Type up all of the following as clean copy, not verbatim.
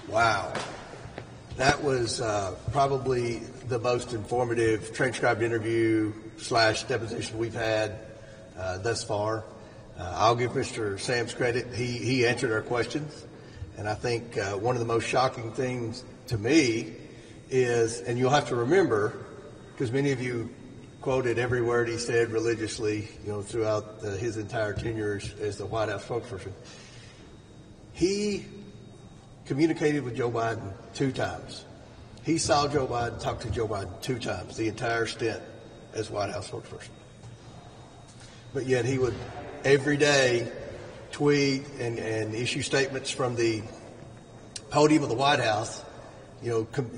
Wow. That was probably the most informative transcribed interview / deposition we've had thus far. I'll give Mr. Sams credit. He answered our questions. And I think one of the most shocking things to me is, and you'll have to remember, because many of you quoted every word he said religiously, throughout his entire tenure as the White House spokesperson. He communicated with Joe Biden 2 times. He saw Joe Biden, talked to Joe Biden 2 times, the entire stint as White House spokesperson. But yet he would every day tweet and issue statements from the podium of the White House,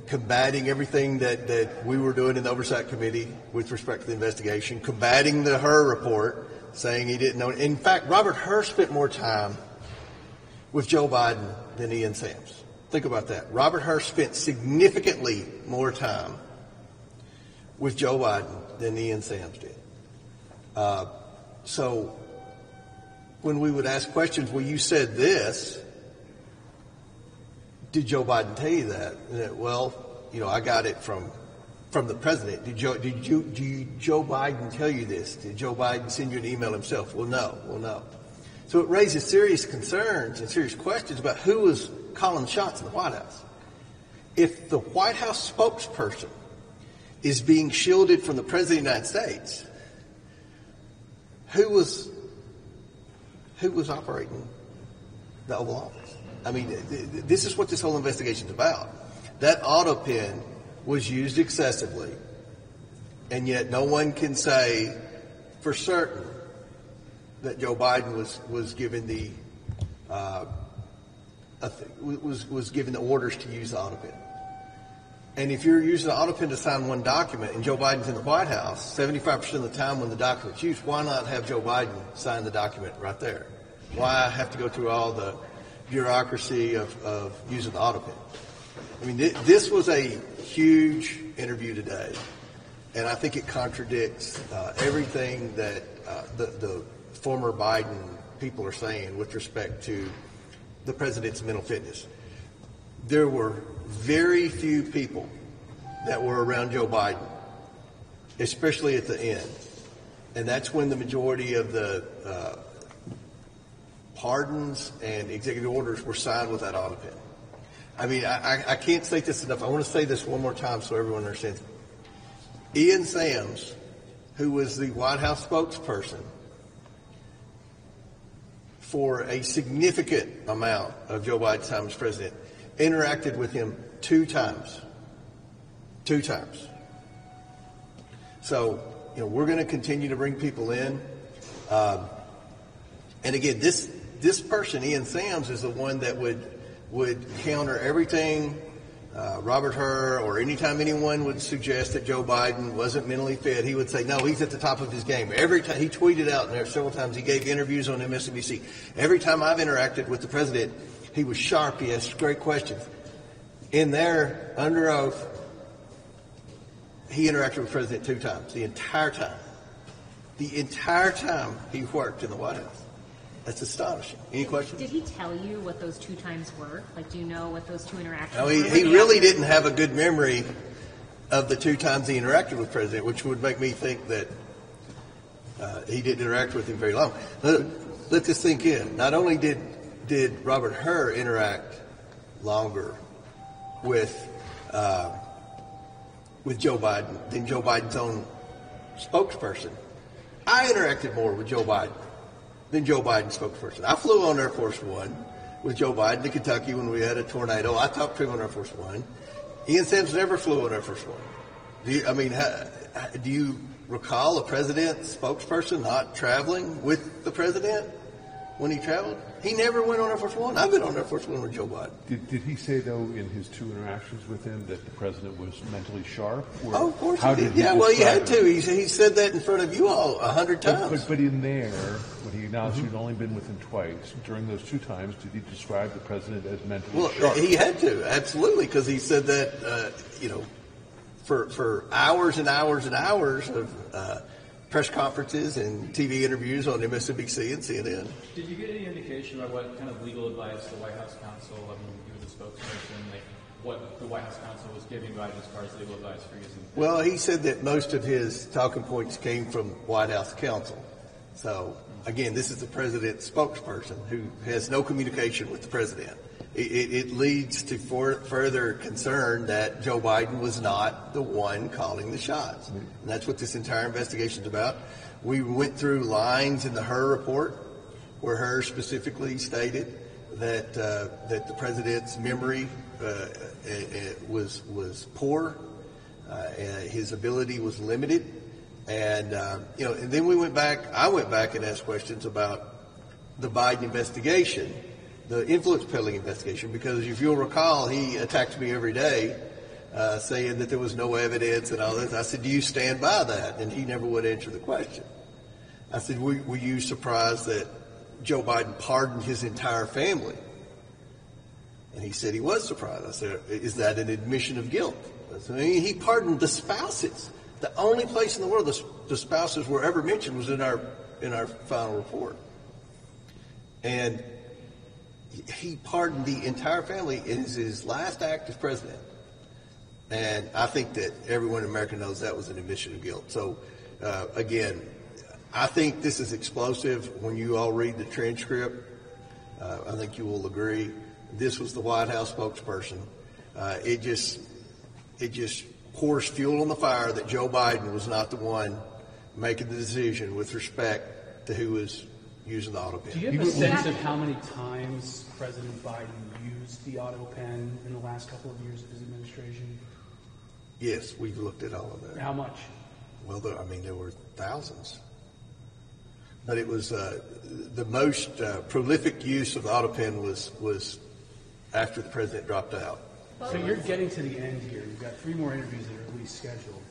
combating everything that we were doing in the Oversight Committee with respect to the investigation, combating the Hur report, saying he didn't know. In fact, Robert Hur spent more time with Joe Biden than Ian Sams. Think about that. Robert Hur spent significantly more time with Joe Biden than Ian Sams did. So when we would ask questions, well, you said this, did Joe Biden tell you that? Well, I got it from the president. Did Joe Biden tell you this? Did Joe Biden send you an email himself? Well, no. So it raises serious concerns and serious questions about who was calling the shots in the White House. If the White House spokesperson is being shielded from the President of the United States, who was operating the Oval Office? I mean, this is what this whole investigation is about. That Autopen was used excessively, and yet no one can say for certain that Joe Biden was given the was given the orders to use the Autopen. And if you're using the Autopen to sign one document and Joe Biden's in the White House, 75% of the time when the document's used, why not have Joe Biden sign the document right there? Why have to go through all the bureaucracy of using the Autopen? I mean, this was a huge interview today, and I think it contradicts everything that the former Biden people are saying with respect to the president's mental fitness. There were very few people that were around Joe Biden, especially at the end. And that's when the majority of the pardons and executive orders were signed with that Autopen. I mean, I can't say this enough. I want to say this one more time so everyone understands. Ian Sams, who was the White House spokesperson for a significant amount of Joe Biden's time as president, interacted with him 2 times. 2 times. So, we're going to continue to bring people in. And again, this person, Ian Sams, is the one that would counter everything Robert Hur, or anytime anyone would suggest that Joe Biden wasn't mentally fit, he would say, no, he's at the top of his game. Every time he tweeted out, and there several times he gave interviews on MSNBC. Every time I've interacted with the president, he was sharp. He asked great questions. In there, under oath, he interacted with the president 2 times, the entire time. The entire time he worked in the White House. That's astonishing. Any questions? Did he tell you what those 2 times were? Like, do you know what those 2 interactions no, were? He really didn't have a good memory of the 2 times he interacted with the president, which would make me think that he didn't interact with him very long. Let this sink in. Not only did Robert Hur interact longer with Joe Biden than Joe Biden's own spokesperson, I interacted more with Joe Biden than Joe Biden's spokesperson. I flew on Air Force One with Joe Biden to Kentucky when we had a tornado. I talked to him on Air Force One. Ian Sams never flew on Air Force One. Do you recall a president's spokesperson not traveling with the president when he traveled? He never went on Air Force One. I've been on Air Force One with Joe Biden. Did he say, though, in his 2 interactions with him that the president was mentally sharp? Or of course how he did. He well, he had to. He said that in front of you all 100 times. But in there, when he acknowledged he'd only been with him twice, during those 2 times, did he describe the president as mentally sharp? He had to, absolutely, because he said that, for hours and hours and hours of press conferences and TV interviews on MSNBC and CNN. Did you get any indication about what kind of legal advice the White House Counsel, I mean, you were the spokesperson, like what the White House Counsel was giving you as far as legal advice for using? Well, he said that most of his talking points came from White House Counsel. So, again, this is the president's spokesperson who has no communication with the president. It leads to further concern that Joe Biden was not the one calling the shots. And that's what this entire investigation is about. We went through lines in the Hur report where Hur specifically stated that the president's memory was poor, his ability was limited, and and then I went back and asked questions about the Biden investigation, the influence peddling investigation, because if you'll recall, he attacked me every day, saying that there was no evidence and all this. I said, do you stand by that? And he never would answer the question. I said, were you surprised that Joe Biden pardoned his entire family? And he said he was surprised. I said, is that an admission of guilt? I said, he pardoned the spouses. The only place in the world the spouses were ever mentioned was in our final report. And he pardoned the entire family. It is his last act as president. And I think that everyone in America knows that was an admission of guilt. So, again, I think this is explosive. When you all read the transcript, I think you will agree. This was the White House spokesperson. It just pours fuel on the fire that Joe Biden was not the one making the decision with respect to who was using the Autopen. Do you have a sense of how many times President Biden used the Autopen in the last couple of years of his administration? Yes, we've looked at all of that. How much? Well, there were thousands. But it was the most prolific use of the Autopen was after the president dropped out. So you're getting to the end here. You've got 3 more interviews that are at least scheduled.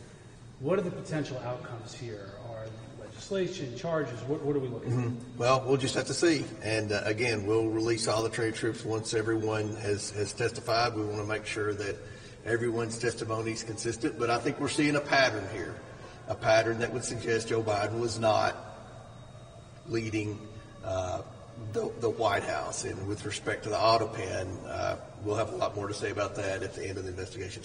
What are the potential outcomes here? Are legislation, charges? What are we looking at? Well, we'll just have to see. And again, we'll release all the transcripts once everyone has testified. We want to make sure that everyone's testimony is consistent. But I think we're seeing a pattern here, a pattern that would suggest Joe Biden was not leading the White House. And with respect to the Autopen, we'll have a lot more to say about that at the end of the investigation.